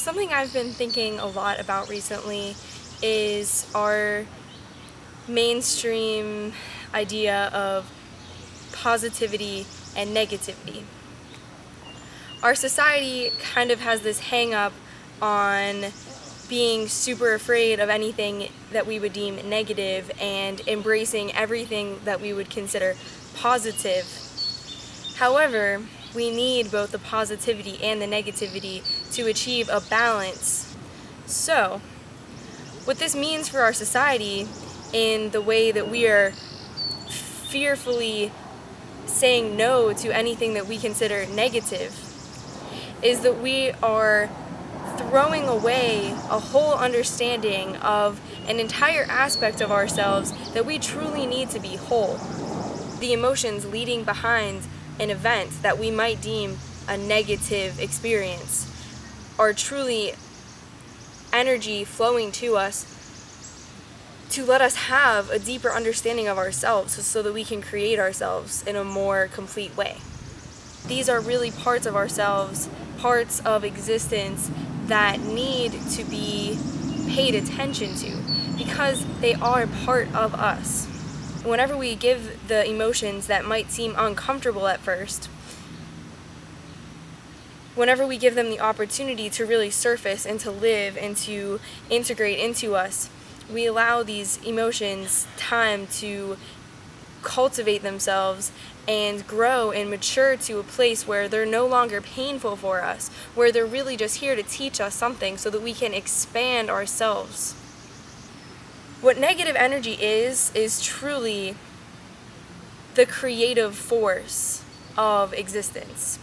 Something I've been thinking a lot about recently is our mainstream idea of positivity and negativity. Our society kind of has this hang up on being super afraid of anything that we would deem negative and embracing everything that we would consider positive. However, we need both the positivity and the negativity to achieve a balance. So, what this means for our society in the way that we are fearfully saying no to anything that we consider negative is that we are throwing away a whole understanding of an entire aspect of ourselves that we truly need to be whole. The emotions leading behind an event that we might deem a negative experience are truly energy flowing to us to let us have a deeper understanding of ourselves so that we can create ourselves in a more complete way. These are really parts of ourselves, parts of existence that need to be paid attention to because they are part of us. Whenever we give the emotions that might seem uncomfortable at first, whenever we give them the opportunity to really surface and to live and to integrate into us, we allow these emotions time to cultivate themselves and grow and mature to a place where they're no longer painful for us, where they're really just here to teach us something so that we can expand ourselves. What negative energy is truly the creative force of existence.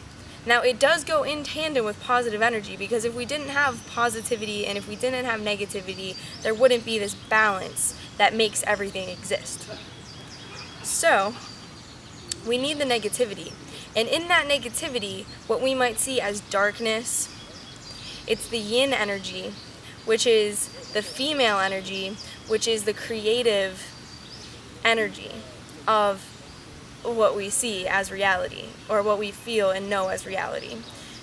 Now, it does go in tandem with positive energy, because if we didn't have positivity and if we didn't have negativity, there wouldn't be this balance that makes everything exist. So, we need the negativity. And in that negativity, what we might see as darkness, it's the yin energy, which is the female energy, which is the creative energy of what we see as reality, or what we feel and know as reality.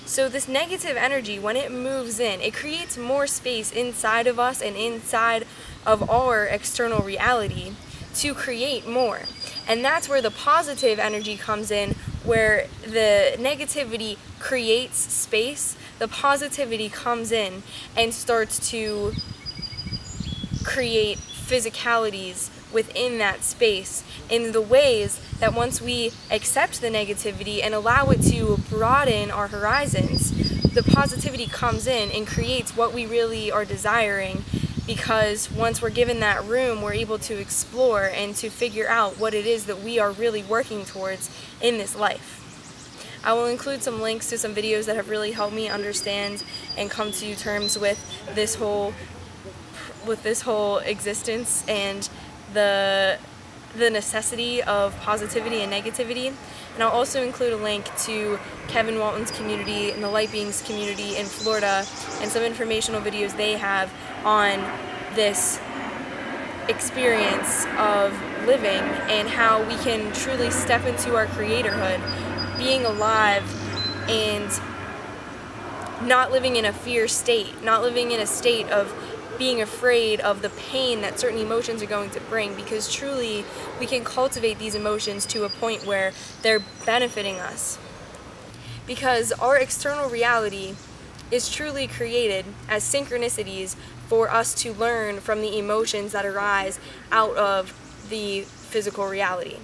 So this negative energy, when it moves in, it creates more space inside of us and inside of our external reality to create more. And that's where the positive energy comes in, where the negativity creates space, the positivity comes in and starts to create physicalities within that space in the ways that once we accept the negativity and allow it to broaden our horizons, the positivity comes in and creates what we really are desiring, because once we're given that room, we're able to explore and to figure out what it is that we are really working towards in this life. I will include some links to some videos that have really helped me understand and come to terms with this whole existence and the necessity of positivity and negativity. And I'll also include a link to Kevin Walton's community and the Light Beings community in Florida and some informational videos they have on this experience of living and how we can truly step into our creatorhood, being alive and not living in a fear state, not living in a state of being afraid of the pain that certain emotions are going to bring, because truly we can cultivate these emotions to a point where they're benefiting us. Because our external reality is truly created as synchronicities for us to learn from the emotions that arise out of the physical reality.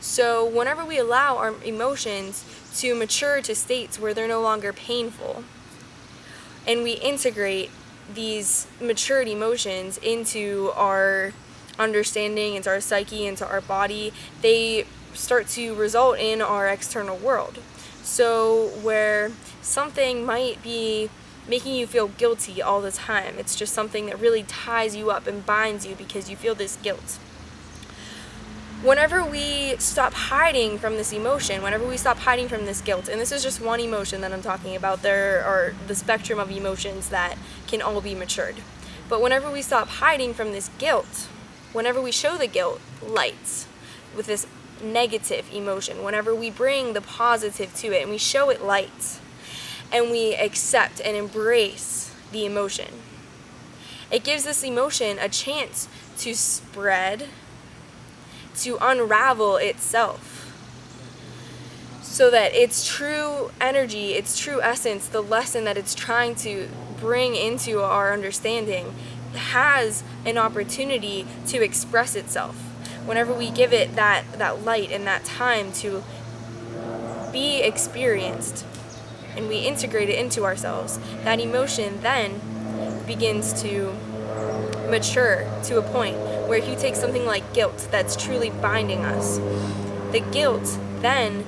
So whenever we allow our emotions to mature to states where they're no longer painful, and we integrate these matured emotions into our understanding, into our psyche, into our body, they start to result in our external world. So where something might be making you feel guilty all the time, it's just something that really ties you up and binds you because you feel this guilt. Whenever we stop hiding from this emotion, whenever we stop hiding from this guilt, and this is just one emotion that I'm talking about, there are the spectrum of emotions that can all be matured. But whenever we stop hiding from this guilt, whenever we show the guilt light with this negative emotion, whenever we bring the positive to it and we show it light, and we accept and embrace the emotion. It gives this emotion a chance to spread, to unravel itself, so that its true energy, its true essence, the lesson that it's trying to bring into our understanding has an opportunity to express itself. Whenever we give it that light and that time to be experienced and we integrate it into ourselves, that emotion then begins to mature to a point where if you take something like guilt that's truly binding us, the guilt then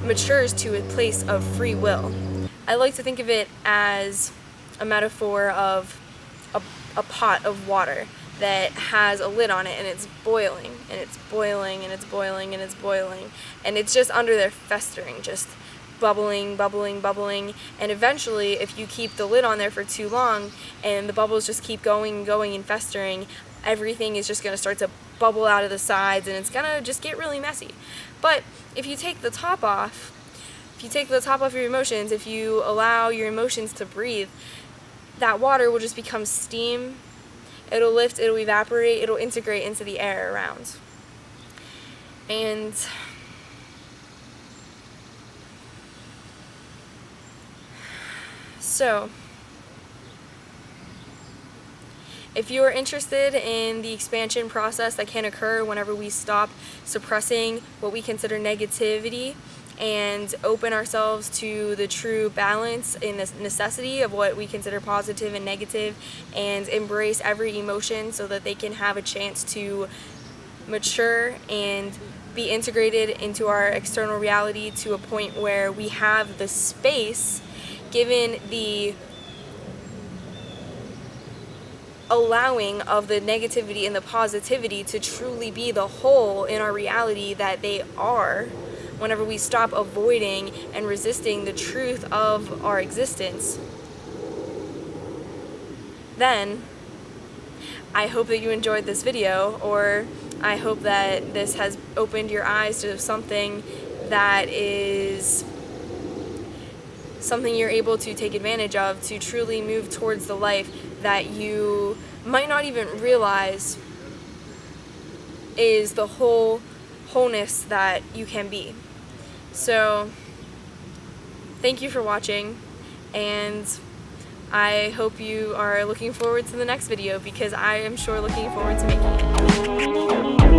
matures to a place of free will. I like to think of it as a metaphor of a pot of water that has a lid on it, and it's boiling, and it's boiling, and it's boiling, and it's boiling, and it's just under there festering, just bubbling, bubbling, bubbling, and eventually, if you keep the lid on there for too long, and the bubbles just keep going and going and festering, everything is just going to start to bubble out of the sides, and it's going to just get really messy. But if you take the top off, your emotions, if you allow your emotions to breathe, that water will just become steam. It'll lift, it'll evaporate, it'll integrate into the air around. And so, if you are interested in the expansion process that can occur whenever we stop suppressing what we consider negativity and open ourselves to the true balance and the necessity of what we consider positive and negative, and embrace every emotion so that they can have a chance to mature and be integrated into our external reality to a point where we have the space, given the allowing of the negativity and the positivity to truly be the whole in our reality that they are, whenever we stop avoiding and resisting the truth of our existence, then I hope that you enjoyed this video, or I hope that this has opened your eyes to something that is something you're able to take advantage of to truly move towards the life that you might not even realize is the wholeness that you can be. So, thank you for watching, and I hope you are looking forward to the next video, because I am sure looking forward to making it.